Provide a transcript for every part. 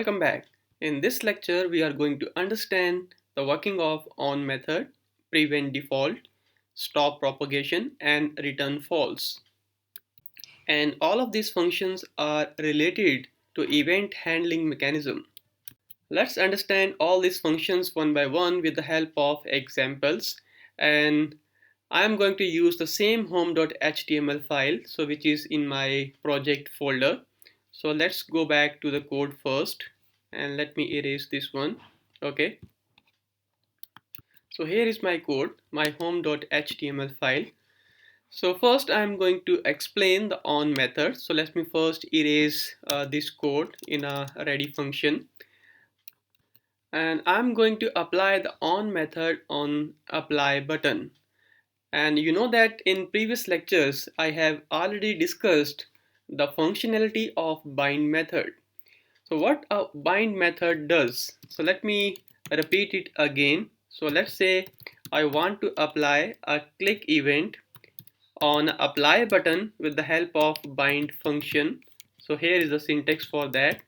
Welcome back. In this lecture, we are going to understand the working of on method, prevent default, stop propagation, and return false. And all of these functions are related to event handling mechanism. Let's understand all these functions one by one with the help of examples. And I am going to use the same home.html file, so which is in my project folder. So let's go back to the code first and let me erase this one. Okay, so here is my code, my home.html file. So first I'm going to explain the on method. So let me first erase this code in a ready function. And I'm going to apply the on method on apply button. And you know that in previous lectures I have already discussed the functionality of bind method. So what a bind method does, so let me repeat it again. So let's say I want to apply a click event on apply button with the help of bind function. So here is the syntax for that,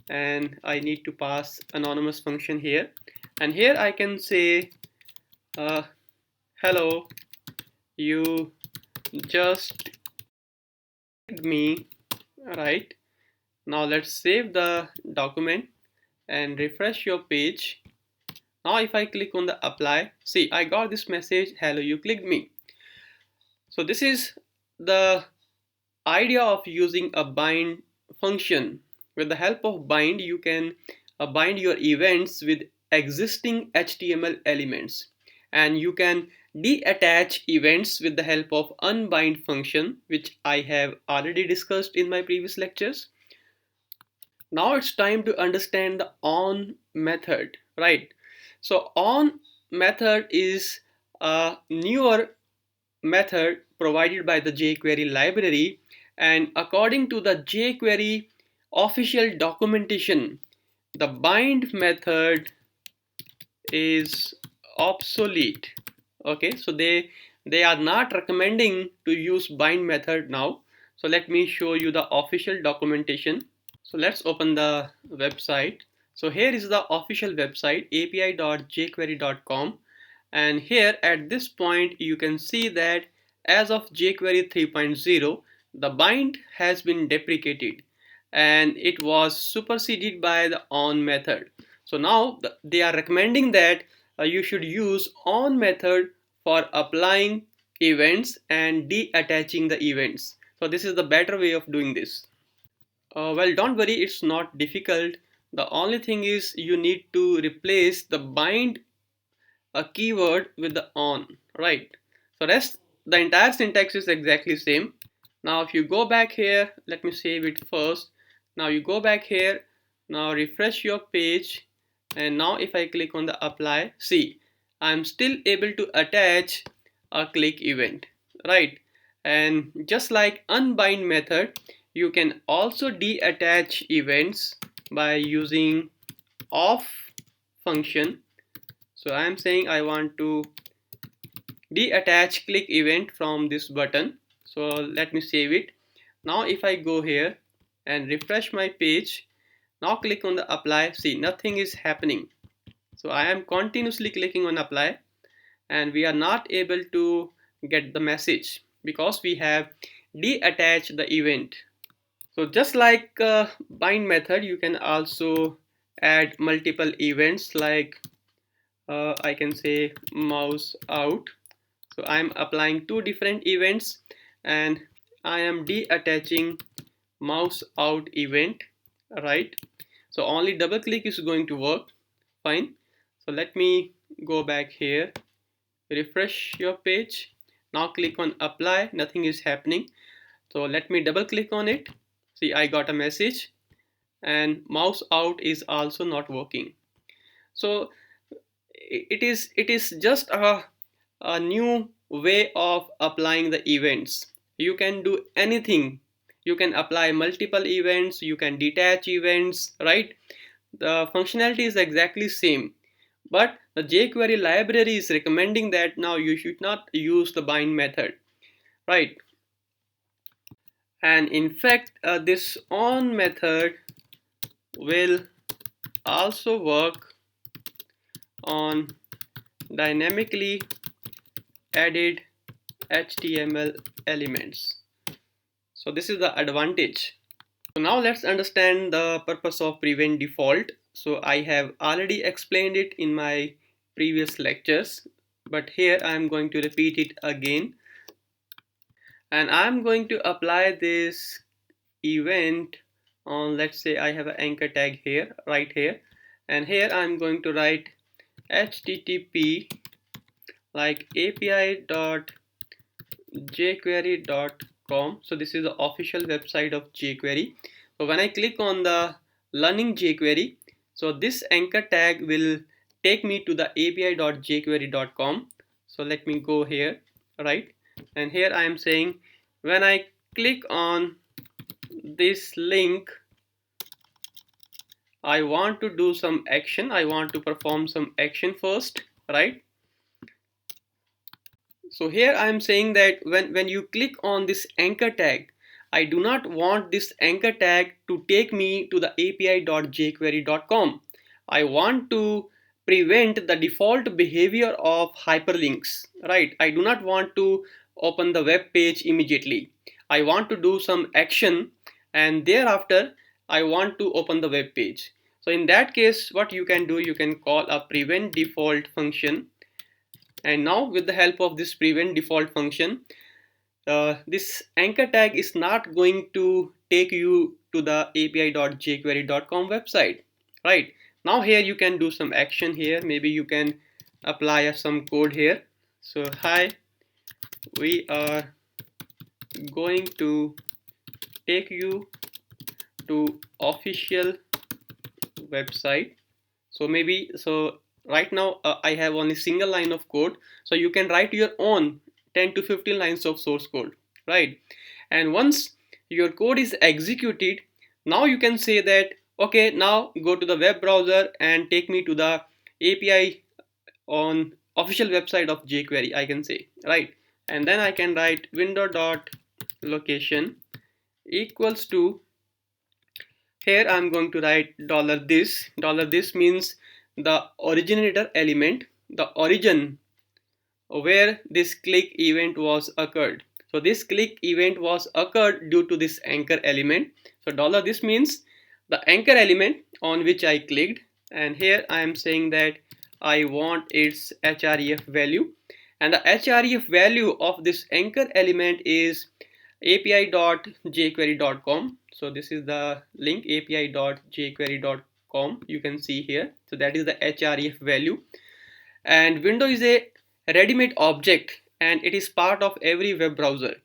and I need to pass anonymous function here, and here I can say hello, you just clicked me, right? Now let's save the document and refresh your page. Now if I click on the apply, see I got this message, hello, you clicked me. So this is the idea of using a bind function. With the help of bind, you can bind your events with existing HTML elements, and you can detach events with the help of unbind function, which I have already discussed in my previous lectures. Now it's time to understand the on method, right? So on method is a newer method provided by the jQuery library, and according to the jQuery official documentation, the bind method is obsolete. Okay, so they are not recommending to use bind method now. So let me show you the official documentation. So let's open the website. So here is the official website, api.jquery.com, and here at this point you can see that as of jQuery 3.0 the bind has been deprecated and it was superseded by the on method. So now they are recommending that you should use on method for applying events and detaching the events. So this is the better way of doing this. Well, don't worry, it's not difficult. The only thing is you need to replace the bind a keyword with the on, right? So the entire syntax is exactly same. Now if you go back here, let me save it first. Now you go back here, now refresh your page, and now if I click on the apply, see, I'm still able to attach a click event, right? And just like unbind method, you can also detach events by using off function. So I am saying I want to detach click event from this button. So let me save it. Now if I go here and refresh my page, now click on the apply, see nothing is happening. So I am continuously clicking on apply and we are not able to get the message because we have detached the event. So just like bind method, you can also add multiple events like I can say mouse out. So I am applying two different events and I am detaching mouse out event, right? So only double click is going to work fine. So let me go back here, refresh your page, now click on apply, nothing is happening. So let me double click on it, see I got a message, and mouse out is also not working. So it is just a new way of applying the events. You can do anything, you can apply multiple events, you can detach events, right? The functionality is exactly same, but the jQuery library is recommending that now you should not use the bind method, right? And in fact this on method will also work on dynamically added HTML elements. So this is the advantage. So now let's understand the purpose of prevent default. So I have already explained it in my previous lectures, but here I am going to repeat it again. And I'm going to apply this event on, let's say I have an anchor tag here, right here. And here I'm going to write HTTP like api.jQuery.com. So this is the official website of jQuery. So when I click on the learning jQuery, so this anchor tag will take me to the api.jQuery.com. So let me go here, right? And here I am saying when I click on this link, I want to do some action. I want to perform some action first, right? So here I am saying that when you click on this anchor tag, I do not want this anchor tag to take me to the api.jQuery.com. I want to prevent the default behavior of hyperlinks, right? I do not want to open the web page immediately. I want to do some action and thereafter I want to open the web page. So in that case, what you can do, you can call a prevent default function. And now with the help of this prevent default function, this anchor tag is not going to take you to the api.jquery.com website, right? Now here you can do some action here. Maybe you can apply some code here. So hi, we are going to take you to official website. So maybe, so right now I have only single line of code, so you can write your own 10 to 15 lines of source code, right? And once your code is executed, now you can say that okay, now go to the web browser and take me to the API on official website of jQuery, I can say, right? And then I can write window.location equals to, here I'm going to write $this. $this means the originator element, the origin where this click event was occurred. So this click event was occurred due to this anchor element. So $this means the anchor element on which I clicked, and here I am saying that I want its href value, and the href value of this anchor element is api.jquery.com. So this is the link, api.jquery.com, you can see here. So that is the href value. And window is a ready-made object and it is part of every web browser,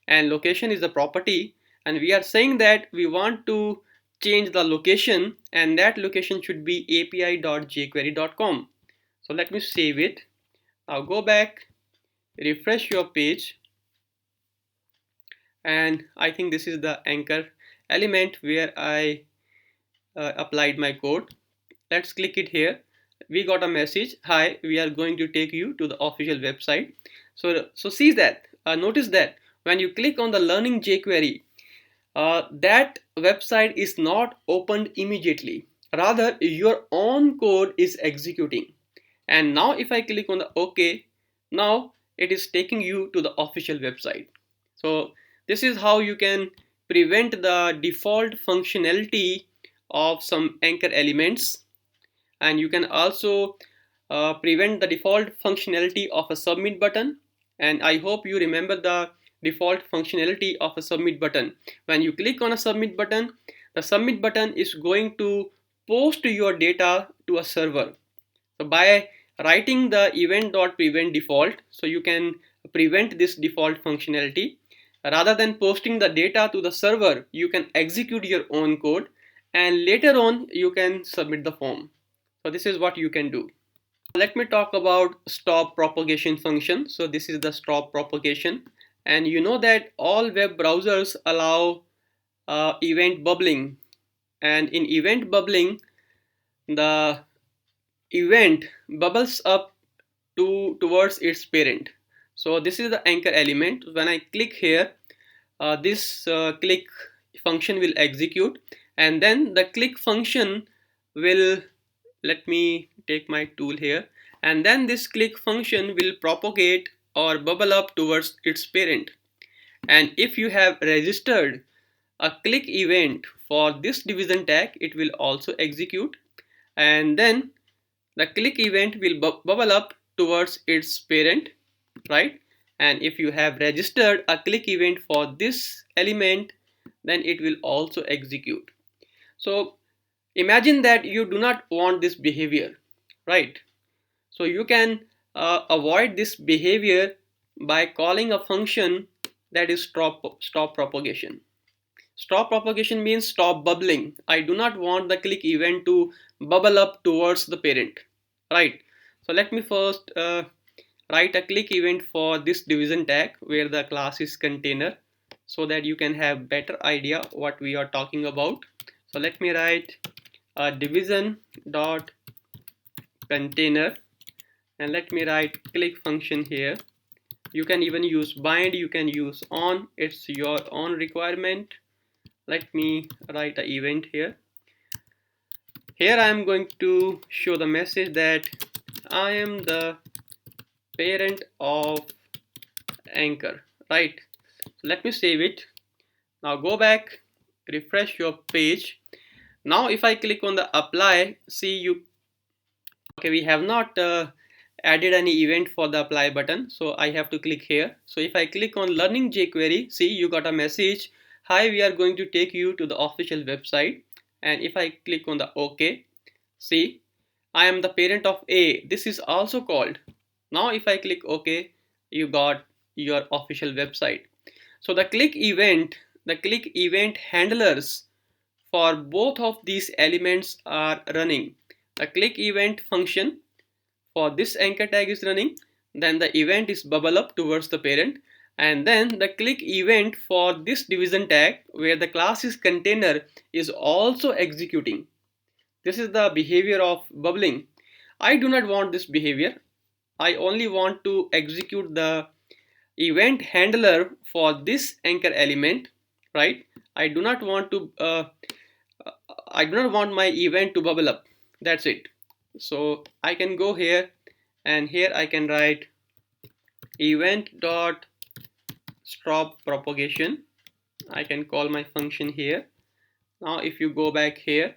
and location is the property, and we are saying that we want to change the location, and that location should be api.jquery.com. So let me save it. Now go back, refresh your page, and I think this is the anchor element where I applied my code. Let's click it here. We got a message, hi, we are going to take you to the official website. So see that, notice that when you click on the learning jQuery, that website is not opened immediately, rather your own code is executing. And now if I click on the OK, now it is taking you to the official website. So this is how you can prevent the default functionality of some anchor elements, and you can also prevent the default functionality of a submit button. And I hope you remember the default functionality of a submit button. When you click on a submit button, the submit button is going to post your data to a server. So by writing the event.preventDefault, so you can prevent this default functionality. Rather than posting the data to the server, you can execute your own code and later on you can submit the form. So this is what you can do. Let me talk about stop propagation function. So this is the stop propagation, and you know that all web browsers allow event bubbling, and in event bubbling the event bubbles up towards its parent. So this is the anchor element. When I click here, this click function will execute, and then the click function will let me take my tool here, and then this click function will propagate or bubble up towards its parent. And if you have registered a click event for this division tag, it will also execute, and then the click event will bubble up towards its parent, right? And if you have registered a click event for this element, then it will also execute. So imagine that you do not want this behavior, right? So you can avoid this behavior by calling a function that is stop propagation. Stop propagation means stop bubbling. I do not want the click event to bubble up towards the parent, right? So let me first write a click event for this division tag where the class is container, so that you can have better idea what we are talking about. So let me write a division dot container, and let me write click function here. You can even use bind, you can use on, it's your own requirement. Let me write an event here. Here I am going to show the message that I am the parent of anchor, right? So let me save it. Now go back, refresh your page. Now if I click on the apply, see you, okay, we have not added any event for the apply button, so I have to click here. So if I click on learning jQuery, see you got a message, hi, we are going to take you to the official website. And if I click on the OK, see, I am the parent of A, this is also called. Now if I click OK, you got your official website. So the click event handlers for both of these elements are running. The click event function for this anchor tag is running, then the event is bubble up towards the parent, and then the click event for this division tag where the class is container is also executing. This is the behavior of bubbling. I do not want this behavior. I only want to execute the event handler for this anchor element, right? I do not want to I do not want my event to bubble up. That's it. So I can go here, and here I can write event.stopPropagation. I can call my function here. Now if you go back here,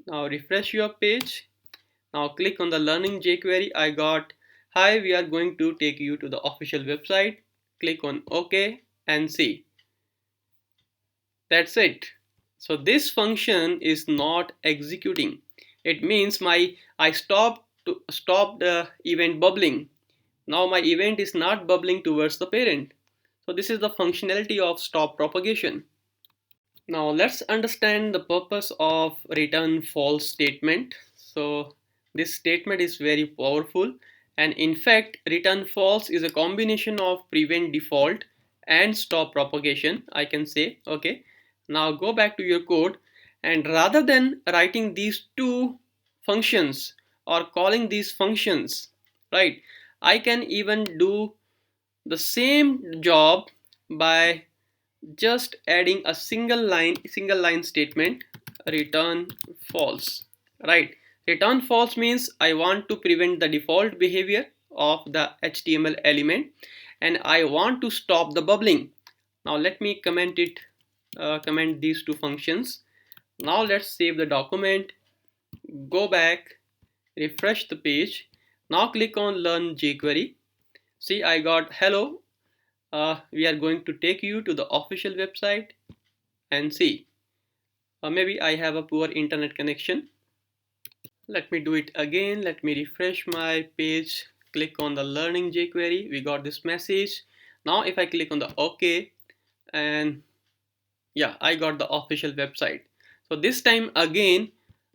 now refresh your page. Now click on the learning jQuery. I got, hi, we are going to take you to the official website. Click on OK and see. That's it. So this function is not executing. It means I stopped the event bubbling. Now my event is not bubbling towards the parent. So this is the functionality of stop propagation. Now let's understand the purpose of return false statement. So this statement is very powerful, and in fact return false is a combination of prevent default and stop propagation, I can say. Okay, now go back to your code, and rather than writing these two functions or calling these functions, right, I can even do the same job by just adding a single line statement, return false, right? Return false means I want to prevent the default behavior of the HTML element, and I want to stop the bubbling. Now let me comment these two functions. Now let's save the document, go back, refresh the page. Now click on learn jQuery. See, I got hello, we are going to take you to the official website, and see, maybe I have a poor internet connection. Let me do it again. Let me refresh my page, click on the learning jQuery. We got this message. Now if I click on the OK, and yeah, I got the official website. So this time again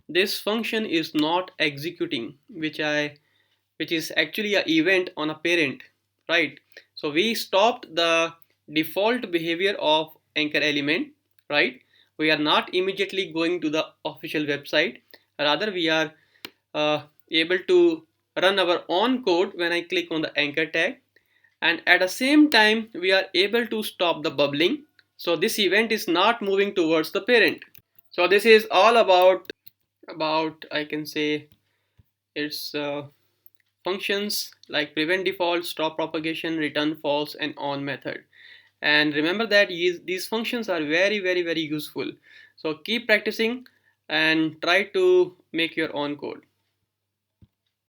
this function is not executing, which is actually an event on a parent, right? So we stopped the default behavior of anchor element, right? We are not immediately going to the official website, rather we are able to run our own code when I click on the anchor tag, and at the same time we are able to stop the bubbling, so this event is not moving towards the parent. So this is all about about, I can say, its functions like prevent default, stop propagation, return false, and on method. And remember that these functions are very useful. So keep practicing and try to make your own code.